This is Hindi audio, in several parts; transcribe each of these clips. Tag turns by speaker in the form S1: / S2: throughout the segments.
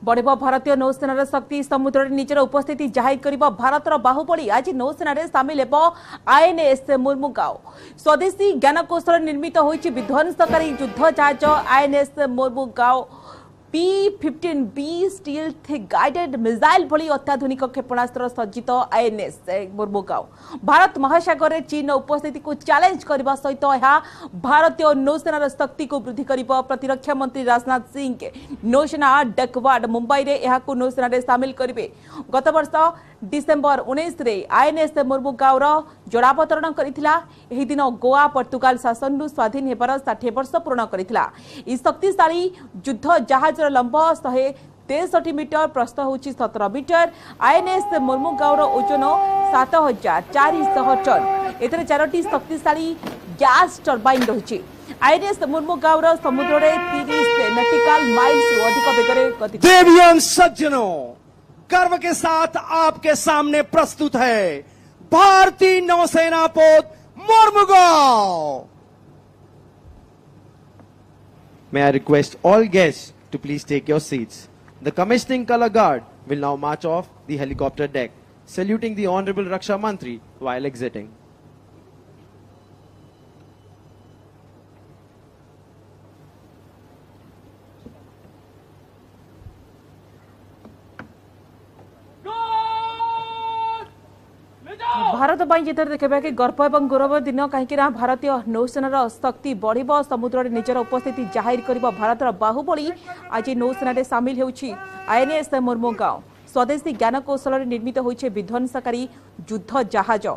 S1: बढ़िबो भारतीय नौसेनार शक्ति समुद्र निजर उपस्थिति जाहिर करिबो भारतर बाहुबली आज नौसेना सामिल हेबो आईएनएस मुर्मुगांव स्वदेशी ज्ञानकौशल निर्मित होइछि विध्वंसकारी युद्ध जहाज INS Mormugao P-15B stealth guided missile भली अत्याधुनिक क्षेपणास्त्र सज्जित आईएनएस मुर्मुगांव भारत महासागर चीन उपस्थिति को चैलेंज करने सहित भारतीय नौसेनार शक्ति को वृद्धि कर प्रतिरक्षा मंत्री राजनाथ सिंह नौसेना डकवार्ड मुंबई रे यहां नौसेना सामिल करेंगे। गत वर्ष डिसेम्बर 19 रे आईएनएस मुर्मुगांव जड़ावतरण करथिला। एही दिन गोवा पोर्तुगाल शासन स्वाधीन हेबार 60 वर्ष पूर्ण करथिला। ई शक्तिशाली युद्ध जहाज लंब 163 मीटर प्रस्थ होची 17 मीटर। आईएनएस मुर्मुगांव ओजन 7400 टन। एतरे 4टी शक्तिशाली गैस टर्बाइन रही। आईएनएस मुर्मुगांव समुद्र रे 30 नॉटिकल माइल्स अधिक वेगरे गति।
S2: देवियों सज्जनों, गर्व के साथ आपके सामने प्रस्तुत है भारतीय नौसेना पोत Mormugao.
S3: May I request all guests to please take your seats. The commissioning color guard will now march off the helicopter deck, saluting the Honorable Raksha Mantri while exiting.
S1: Bharat जिते देखा कि गर्व और गौरव दिन कहीं भारतीय नौसेनार शक्ति बढ़ समुद्र निजर उपस्थिति जाहिर कर भारतर बाहुबली आज नौसेना सामिल होउछि आईएनएस मुर्मुगांव स्वदेशी ज्ञानकौशल निर्मित होइछे विध्वंसकारी युद्ध जहाज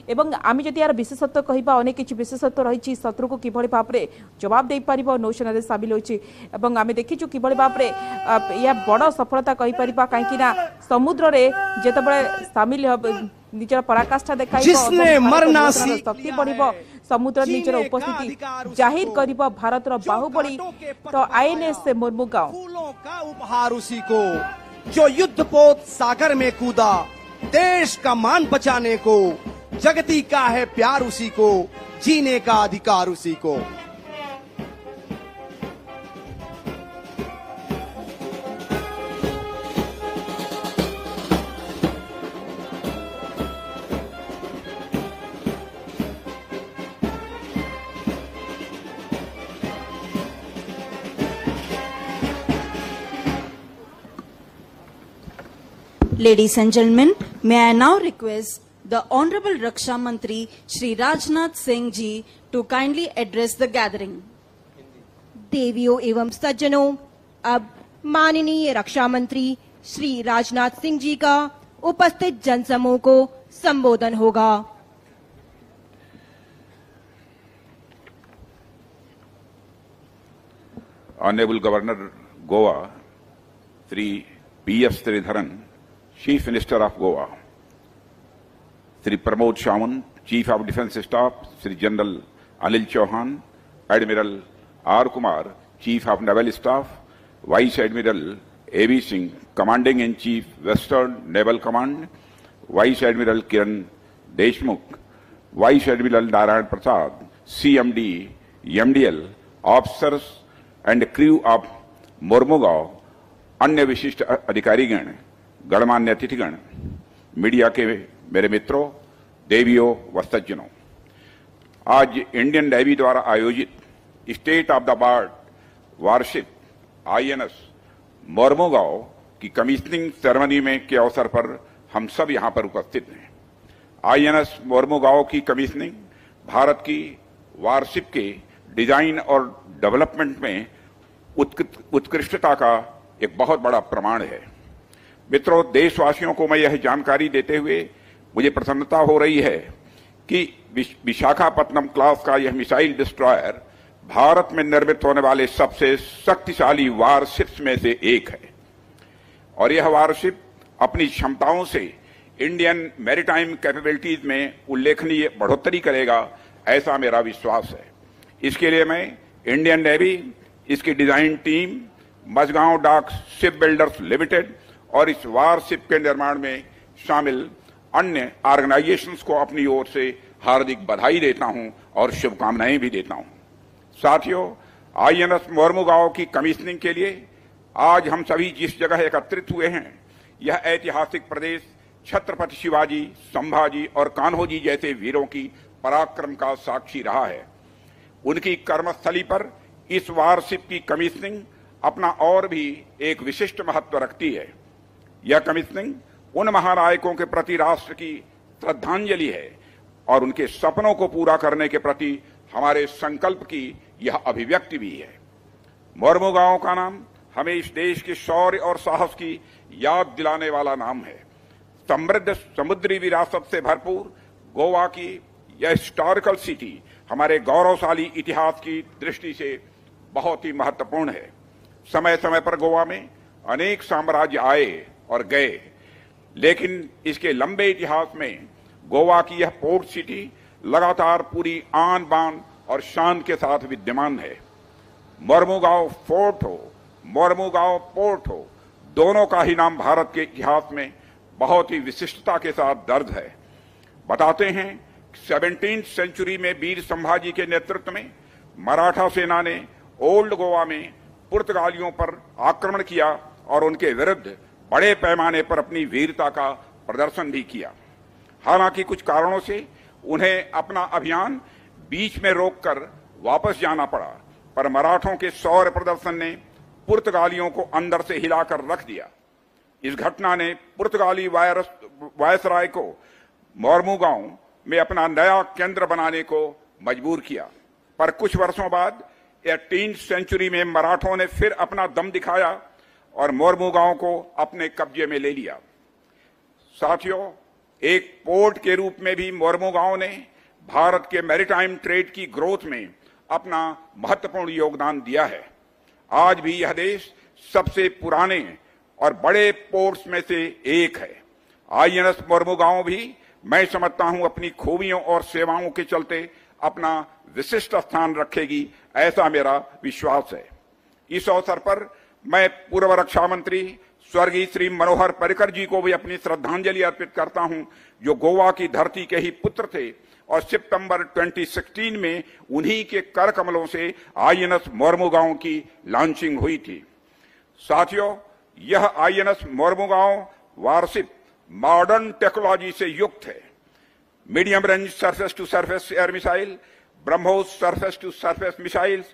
S1: एवं आम जदि यार विशेषत्व कहवा अनेक किसी विशेषत्व रही शत्रु को किभली भाव में जवाब दे पार नौसेना सामिल होइछि एवं आम देखीचु किभली भाव में या बड़ सफलता कहि परिबा कहीं समुद्र रे जेतबे सामिल निजर पराकाष्ठा देखा शक्ति बढ़ समुद्र निजर उपस्थिति जाहिर कर भारतर बाहुबली तो आईएनएस मुर्मुगांव
S2: फूलों का उपहार उसी को जो युद्धपोत सागर में कूदा देश का मान बचाने को जगती का है प्यार उसी को जीने का अधिकार उसी को।
S4: Ladies and gentlemen, may I now request the Honorable Raksha Mantri Shri Rajnath Singh ji to kindly address the gathering.
S5: देवियों एवं सज्जनों, अब माननीय रक्षा मंत्री श्री राजनाथ सिंह जी का उपस्थित जनसमूह को संबोधन होगा।
S6: Honorable Governor Goa, Sri P.S. Sridharan, Chief Minister of Goa, Sri Pramod Sawant, Chief of Defence Staff, Sri General Anil Chauhan, Admiral R. Kumar, Chief of Naval Staff, Vice Admiral A.V. Singh, Commanding-in-Chief, Western Naval Command, Vice Admiral Kiran Deshmukh, Vice Admiral Narayan Prasad, CMD, MDL, officers and crew of Mormugao, अन्य विशिष्ट अधिकारीगण, गणमान्य अतिथिगण, मीडिया के मेरे मित्रों, देवियों व सज्जनों, आज इंडियन नेवी द्वारा आयोजित स्टेट ऑफ द आर्ट वार्षिक आईएनएस मुर्मुगांव की कमीशनिंग सेरेमनी में के अवसर पर हम सब यहां पर उपस्थित हैं। आईएनएस मुर्मुगांव की कमीशनिंग भारत की वारशिप के डिजाइन और डेवलपमेंट में उत्कृष्टता का एक बहुत बड़ा प्रमाण है। मित्रों, देशवासियों को मैं यह जानकारी देते हुए मुझे प्रसन्नता हो रही है कि विशाखापत्तनम क्लास का यह मिसाइल डिस्ट्रॉयर भारत में निर्मित होने वाले सबसे शक्तिशाली वारशिप्स में से एक है और यह वारशिप अपनी क्षमताओं से इंडियन मैरीटाइम कैपेबिलिटीज में उल्लेखनीय बढ़ोतरी करेगा, ऐसा मेरा विश्वास है। इसके लिए मैं इंडियन नेवी, इसकी डिजाइन टीम, मझगांव डाक शिप बिल्डर्स लिमिटेड और इस वारशिप के निर्माण में शामिल अन्य ऑर्गेनाइजेशंस को अपनी ओर से हार्दिक बधाई देता हूं और शुभकामनाएं भी देता हूं। साथियों, आईएनएस मुर्मुगांव की कमीशनिंग के लिए आज हम सभी जिस जगह एकत्रित हुए हैं, यह ऐतिहासिक प्रदेश छत्रपति शिवाजी, संभाजी और कान्होजी जैसे वीरों की पराक्रम का साक्षी रहा है। उनकी कर्मस्थली पर इस वारशिप की कमीशनिंग अपना और भी एक विशिष्ट महत्व रखती है। यह कमीशनिंग उन महानायकों के प्रति राष्ट्र की श्रद्धांजलि है और उनके सपनों को पूरा करने के प्रति हमारे संकल्प की यह अभिव्यक्ति भी है। मोरमू गांव का नाम हमें इस देश के शौर्य और साहस की याद दिलाने वाला नाम है। समृद्ध समुद्री विरासत से भरपूर गोवा की यह हिस्टोरिकल सिटी हमारे गौरवशाली इतिहास की दृष्टि से बहुत ही महत्वपूर्ण है। समय समय पर गोवा में अनेक साम्राज्य आए और गए, लेकिन इसके लंबे इतिहास में गोवा की यह पोर्ट सिटी लगातार पूरी आन बान और शान के साथ विद्यमान है। मोरमुगांव फोर्ट हो, मोरमुगांव पोर्ट हो, दोनों का ही नाम भारत के इतिहास में बहुत ही विशिष्टता के साथ दर्ज है। बताते हैं 17वीं सेंचुरी में वीर संभाजी के नेतृत्व में मराठा सेना ने ओल्ड गोवा में पुर्तगालियों पर आक्रमण किया और उनके विरुद्ध बड़े पैमाने पर अपनी वीरता का प्रदर्शन भी किया। हालांकि कुछ कारणों से उन्हें अपना अभियान बीच में रोककर वापस जाना पड़ा, पर मराठों के शौर्य प्रदर्शन ने पुर्तगालियों को अंदर से हिलाकर रख दिया। इस घटना ने पुर्तगाली वायसराय को मोरमुगांव में अपना नया केंद्र बनाने को मजबूर किया, पर कुछ वर्षों बाद 18वीं सेंचुरी में मराठों ने फिर अपना दम दिखाया और मोरमुगांव को अपने कब्जे में ले लिया। साथियों, एक पोर्ट के रूप में भी मोरमुगांव ने भारत के मैरीटाइम ट्रेड की ग्रोथ में अपना महत्वपूर्ण योगदान दिया है। आज भी यह देश सबसे पुराने और बड़े पोर्ट्स में से एक है। आईएनएस मोरमुगांव भी मैं समझता हूं अपनी खूबियों और सेवाओं के चलते अपना विशिष्ट स्थान रखेगी, ऐसा मेरा विश्वास है। इस अवसर पर मैं पूर्व रक्षा मंत्री स्वर्गीय श्री मनोहर पर्रिकर जी को भी अपनी श्रद्धांजलि अर्पित करता हूं, जो गोवा की धरती के ही पुत्र थे और सितंबर 2016 में उन्हीं के कर कमलों से आईएनएस मोरमुगांव की लॉन्चिंग हुई थी। साथियों, यह INS Mormugao warship modern technology से युक्त है। Medium range surface to surface air missile, BrahMos surface to surface missiles,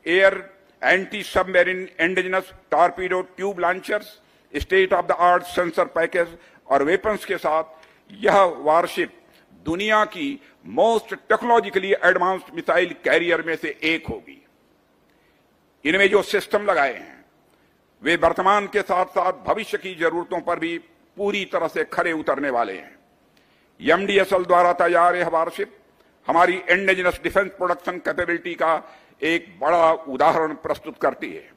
S6: air anti submarine indigenous torpedo tube launchers, state of the art sensor package और वेपन्स के साथ यह वारशिप दुनिया की most technologically advanced missile carrier में से एक होगी। इनमें जो सिस्टम लगाए हैं वे वर्तमान के साथ साथ भविष्य की जरूरतों पर भी पूरी तरह से खरे उतरने वाले हैं। एमडीएसएल द्वारा तैयार यह वारशिप हमारी इंडिजिनस डिफेंस प्रोडक्शन कैपेबिलिटी का एक बड़ा उदाहरण प्रस्तुत करती है।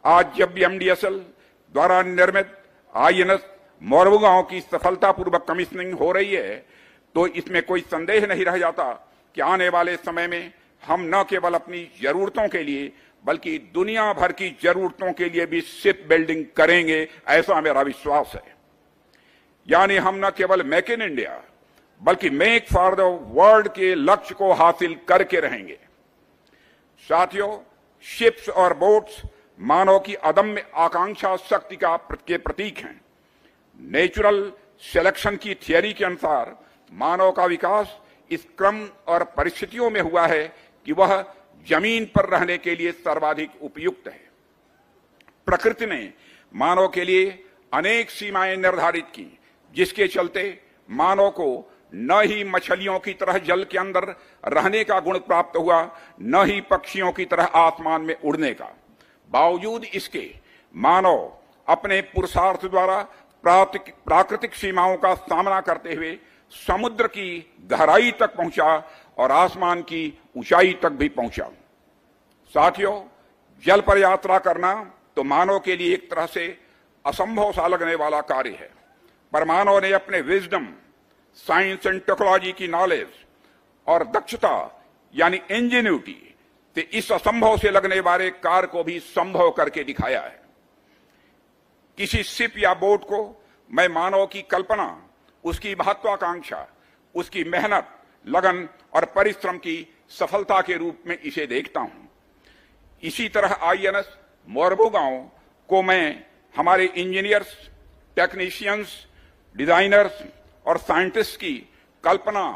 S6: आज जब भी एमडीएसएल द्वारा निर्मित आईएनएस मोरमुगांव की सफलतापूर्वक कमीशनिंग हो रही है, तो इसमें कोई संदेह नहीं रह जाता कि आने वाले समय में हम न केवल अपनी जरूरतों के लिए बल्कि दुनिया भर की जरूरतों के लिए भी शिप बिल्डिंग करेंगे, ऐसा मेरा विश्वास है। यानी हम न केवल मेक इन इंडिया बल्कि मेक फॉर द वर्ल्ड के लक्ष्य को हासिल करके रहेंगे। साथियों, शिप्स और बोट्स मानव की अदम्य आकांक्षा शक्ति के प्रतीक हैं। नेचुरल सिलेक्शन की थियरी के अनुसार मानव का विकास इस क्रम और परिस्थितियों में हुआ है कि वह जमीन पर रहने के लिए सर्वाधिक उपयुक्त है। प्रकृति ने मानव के लिए अनेक सीमाएं निर्धारित की, जिसके चलते मानव को न ही मछलियों की तरह जल के अंदर रहने का गुण प्राप्त हुआ, न ही पक्षियों की तरह आसमान में उड़ने का। बावजूद इसके मानव अपने पुरुषार्थ द्वारा प्राकृतिक सीमाओं का सामना करते हुए समुद्र की गहराई तक पहुंचा और आसमान की ऊंचाई तक भी पहुंचा। साथियों, जल पर यात्रा करना तो मानव के लिए एक तरह से असंभव सा लगने वाला कार्य है, पर मानव ने अपने विजडम, साइंस एंड टेक्नोलॉजी की नॉलेज और दक्षता यानी इंजेन्यूटी से इस असंभव से लगने वाले कार्य को भी संभव करके दिखाया है। किसी शिप या बोट को मैं मानव की कल्पना, उसकी महत्वाकांक्षा, उसकी मेहनत, लगन और परिश्रम की सफलता के रूप में इसे देखता हूं। इसी तरह आईएनएस मोरमुगांव को मैं हमारे इंजीनियर्स, टेक्नीशियंस, डिजाइनर्स और साइंटिस्ट की कल्पना,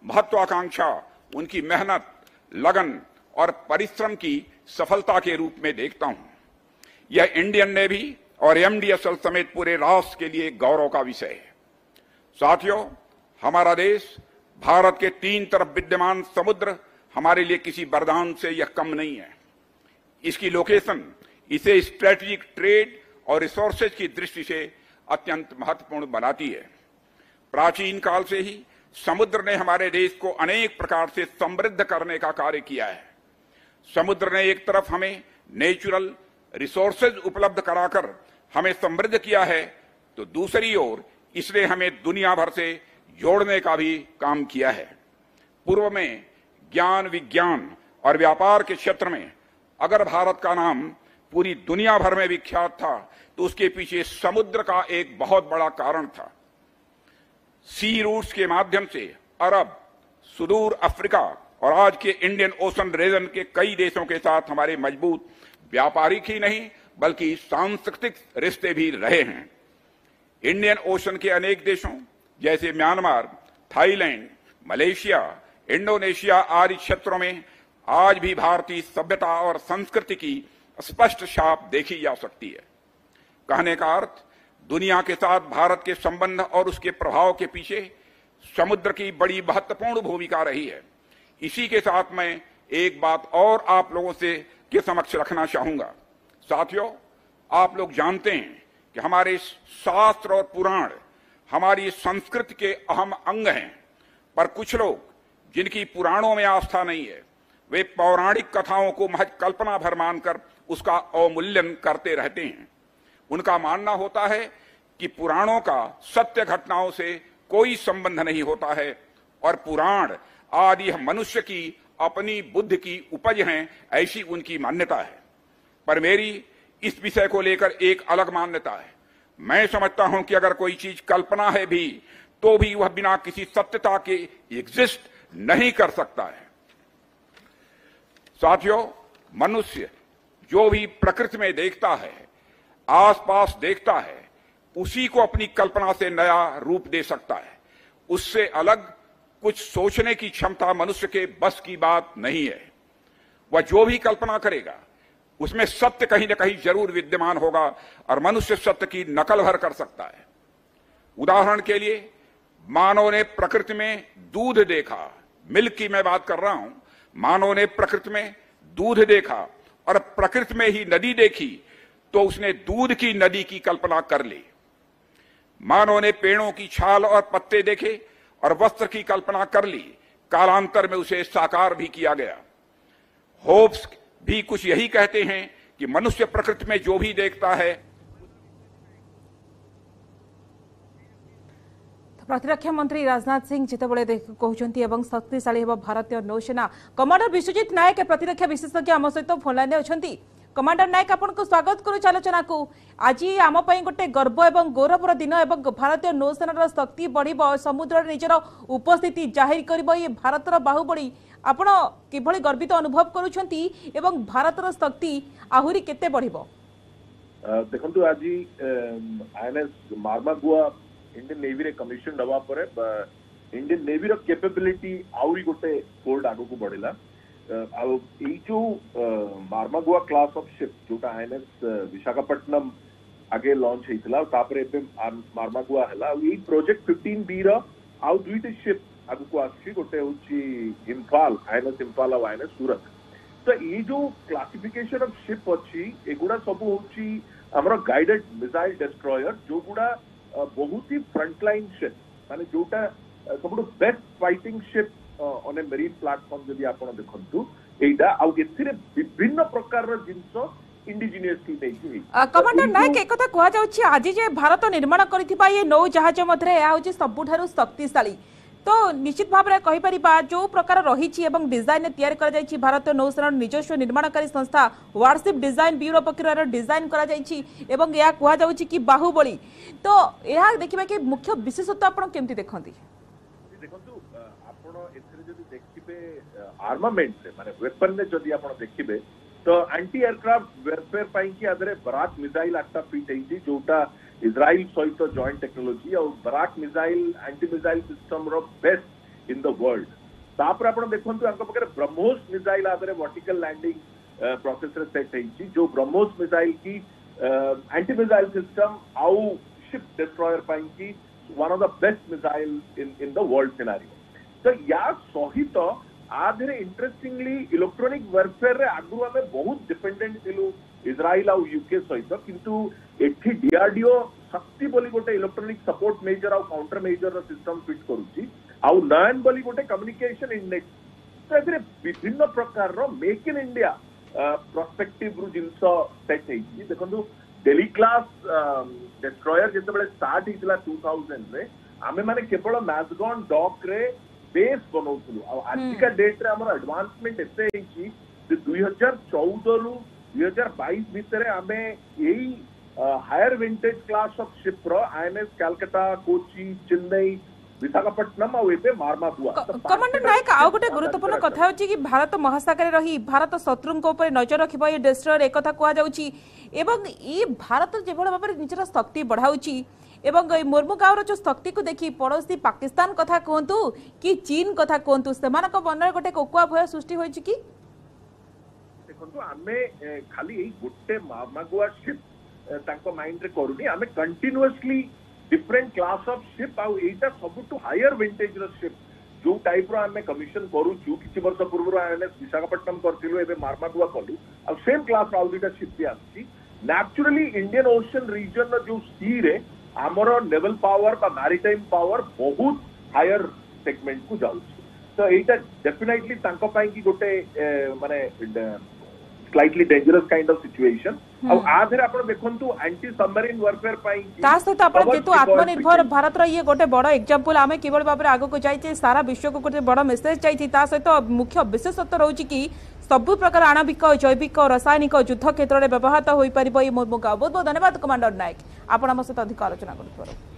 S6: महत्वाकांक्षा, उनकी मेहनत, लगन और परिश्रम की सफलता के रूप में देखता हूं। यह इंडियन नेवी और एमडीएसएल समेत पूरे राष्ट्र के लिए गौरव का विषय है। साथियों, हमारा देश भारत के 3 तरफ विद्यमान समुद्र हमारे लिए किसी वरदान से यह कम नहीं है। इसकी लोकेशन इसे स्ट्रेटेजिक ट्रेड और रिसोर्सेज की दृष्टि से अत्यंत महत्वपूर्ण बनाती है। प्राचीन काल से ही समुद्र ने हमारे देश को अनेक प्रकार से समृद्ध करने का कार्य किया है। समुद्र ने एक तरफ हमें नेचुरल रिसोर्सेज उपलब्ध कराकर हमें समृद्ध किया है, तो दूसरी ओर इसने हमें दुनिया भर से जोड़ने का भी काम किया है। पूर्व में ज्ञान, विज्ञान और व्यापार के क्षेत्र में अगर भारत का नाम पूरी दुनिया भर में विख्यात था, तो उसके पीछे समुद्र का एक बहुत बड़ा कारण था। सी रूट्स के माध्यम से अरब, सुदूर अफ्रीका और आज के इंडियन ओशन रीजन के कई देशों के साथ हमारे मजबूत व्यापारिक ही नहीं बल्कि सांस्कृतिक रिश्ते भी रहे हैं। इंडियन ओशन के अनेक देशों जैसे म्यांमार, थाईलैंड, मलेशिया, इंडोनेशिया आदि क्षेत्रों में आज भी भारतीय सभ्यता और संस्कृति की स्पष्ट छाप देखी जा सकती है। कहने का अर्थ, दुनिया के साथ भारत के संबंध और उसके प्रभाव के पीछे समुद्र की बड़ी महत्वपूर्ण भूमिका रही है। इसी के साथ मैं एक बात और आप लोगों से के समक्ष रखना चाहूंगा। साथियों, आप लोग जानते हैं कि हमारे शास्त्र और पुराण हमारी संस्कृति के अहम अंग हैं, पर कुछ लोग जिनकी पुराणों में आस्था नहीं है, वे पौराणिक कथाओं को महज कल्पना भर मानकर उसका अवमूल्यन करते रहते हैं। उनका मानना होता है कि पुराणों का सत्य घटनाओं से कोई संबंध नहीं होता है और पुराण आदि मनुष्य की अपनी बुद्धि की उपज हैं, ऐसी उनकी मान्यता है। पर मेरी इस विषय को लेकर एक अलग मान्यता है। मैं समझता हूं कि अगर कोई चीज कल्पना है भी, तो भी वह बिना किसी सत्यता के एग्जिस्ट नहीं कर सकता है। साथियों, मनुष्य जो भी प्रकृति में देखता है, आसपास देखता है, उसी को अपनी कल्पना से नया रूप दे सकता है। उससे अलग कुछ सोचने की क्षमता मनुष्य के बस की बात नहीं है। वह जो भी कल्पना करेगा उसमें सत्य कहीं न कहीं जरूर विद्यमान होगा और मनुष्य सत्य की नकल भर कर सकता है। उदाहरण के लिए, मानव ने प्रकृति में दूध देखा, मिल्क की मैं बात कर रहा हूं। मानव ने प्रकृति में दूध देखा और प्रकृति में ही नदी देखी, तो उसने दूध की नदी की कल्पना कर ली। मानव ने पेड़ों की छाल और पत्ते देखे और वस्त्र की कल्पना कर ली, कालांतर में उसे साकार भी किया गया। होब्स भी कुछ यही कहते हैं कि मनुष्य प्रकृति में जो भी देखता है।
S1: प्रतिरक्षा मंत्री राजनाथ सिंह जितेबले कहते शक्तिशाली होगा भारतीय नौसेना। कमांडर विश्वजीत नायक प्रतिरक्षा विशेषज्ञ आम सहित फोन लाइन में। कमांडर नायक, आपको स्वागत करुच्ची आलोचना को। आज आम गोटे गर्व और गौरवर दिन और भारतीय नौसेनार शक्ति बढ़, समुद्र निजर उपस्थिति जाहिर कर भारतर बाहुबली, आपण किभली गर्वित अनुभव करुछंती एवं भारतर शक्ति आहुरी केते बढ़िबो?
S7: देखंतु आज आईएनएस मार्मागुआ इंडियन नेवी रे कमिशन दवा पर इंडियन नेवी रो कैपेबिलिटी आउरी गोटे फोल्ड आगु को बढ़िला। जो मार्मागुआ क्लास ऑफ शिप जोटा आईएनएस विशाखापट्टनम आगे लॉन्च होइतला, तापरे एबे मार्मागुआ हला। ई प्रोजेक्ट 15B रो आउ दुईटे शिप आगु को आसी, गोटे होची इंफाल, आईएनएस इंफाल और आईएनएस सूरत। तो ये जो क्लासिफिकेशन ऑफ शिप अच्छी, एगुड़ा सब होची हमरो गाइडेड मिसाइल डिस्ट्रॉयर, जो गुड़ा बहुत ही फ्रंटलाइन शिप, माने जोटा सबुठु best fighting ship on a marine platform जदि आपण देखंतु एटा आ एथिरे विभिन्न प्रकार रो जिंसो इंडिजिनियसली नेकी।
S1: कमांडर नायक, एक कथा कहआ जाउछि आज जे भारत निर्माण करिथिबा ये नौ जहाज मध्ये या होछि सबुठारु शक्तिशाली। तो निश्चित भाव में कहि परिबा जो प्रकार रही एवं डिजाइन तैयार करा जायछि, भारतीय नौसेना निजस्व निर्माणकारी संस्था वारशिप डिजाइन ब्यूरो पक्षर डिजाइन करा जायछि एवं या कहआ जाउछि कि बाहुबली। तो यह देखिबा कि मुख्य विशेषत्व आपण केमति देखंती?
S7: देखंतु आपण एथिरे जदि देखिबे आर्मामेंट रे माने वेपन ने जदि आपण देखिबे, तो एंटी एयरक्राफ्ट वेरफेयर पाई कि आदरे बराक मिसाइल आठटा फिट होती जोटा इज्राइल सहित जॉइंट टेक्नोलॉजी और Barak missile anti missile system रो बेस्ट इन द वर्ल्ड तापर आपण देखंतु अंक पकरे ब्रह्मोस मिसाइल आदरे वर्टिकल लैंडिंग प्रोसेस रे सेट होती जो ब्रह्मोस मिसाइल की एंटी मिसाइल सिस्टम आउ शिप डिस्ट्रॉयर पाई कि one of the best missile in the world scenario तो या सहित आधे इंटरेस्टिंगली इलेक्ट्रॉनिक वेरफेयर रे आगु आमे बहुत डिपेंडेंट थिलु इज्राइल और यूके सहित किंतु एठी डीआरडीओ शक्ति बोली गोटे इलेक्ट्रॉनिक सपोर्ट मेजर और काउंटर मेजर रो सिस्टम फिट करूची आउ नयन बोली गोटे कम्युनिकेशन इंडेक्स तो एथिरे विभिन्न प्रकार रो मेक इन इंडिया पर्सपेक्टिव रु जिंस सेट हेची देखंतु डेली क्लास डिस्ट्रॉयर जते बेले स्टार्ट हितला 2000 रे आमे माने केवल मैजगॉन डॉक रे बेस बनौथुलु आ आजिका डेट रे हमर एडवांसमेंट एते हेची 2014 रु 2022 भितरे आमे एई higher vintage class of ship रो आईएनएस कलकत्ता कोची चेन्नई विशाखापट्टनम और एबे मार्मागुआ
S1: कमांडर नायक आउ गोटे गुरुत्वपूर्ण कथा होची कि भारत महासागर रही भारत शत्रुंक ऊपर नजर रखिबो ये डिस्ट्रॉयर एक कथा कुआ जाउची एवं ई भारत जेभळ भाबरे निजर शक्ति बढ़ाउची एवं मुर्मू गाँव जो शक्ति को देखी पड़ोसी पाकिस्तान कथा कहतु कि चीन कथा कहतु से मन गोटे कोकुआ भय सृष्टि होइची कि
S7: देखंतु आमे खाली गोटे मार्मागुआ शिप तांको माइंड रे करूनी आमे continuously different class of ship आउ एटा सबटु हायर विंटेज रो शिप जो टाइप रो आमे कमिशन करूछु किछि वर्ष पूर्व आईएनएस विशाखापट्टनम करथिलु एबे मार्मागुआ कलु आ सेम क्लास आउ दुटा शिप भी आछि नेचुरली इंडियन ओशन रीजन रो जो सी रे आमर नेवल पावर बा मैरिटाइम पावर बहुत हायर सेगमेंट को जाउछि तो एटा डेफिनेटली तांको पाई कि गोटे माने slightly dangerous kind of situation और आधरे आपण देखंतु एंटी सबमरीन वारफेयर पाई
S1: ता सहित आपण जेतु आत्मनिर्भर भारत रा ये गोटे बड़ एग्जांपल आमे केवल बाबरे आगो को जाई सारा विश्व को गोटे बड़ मेसेज जाई ता सहित मुख्य विशेषत्व रहउची कि सब प्रकार आणविक जैविक और रासायनिक युद्ध क्षेत्र में व्यवहार हो पार मुर्मू गाँव बहुत बहुत धन्यवाद कमांडर नायक आपण आम सहित अधिक आलोचना करूँ।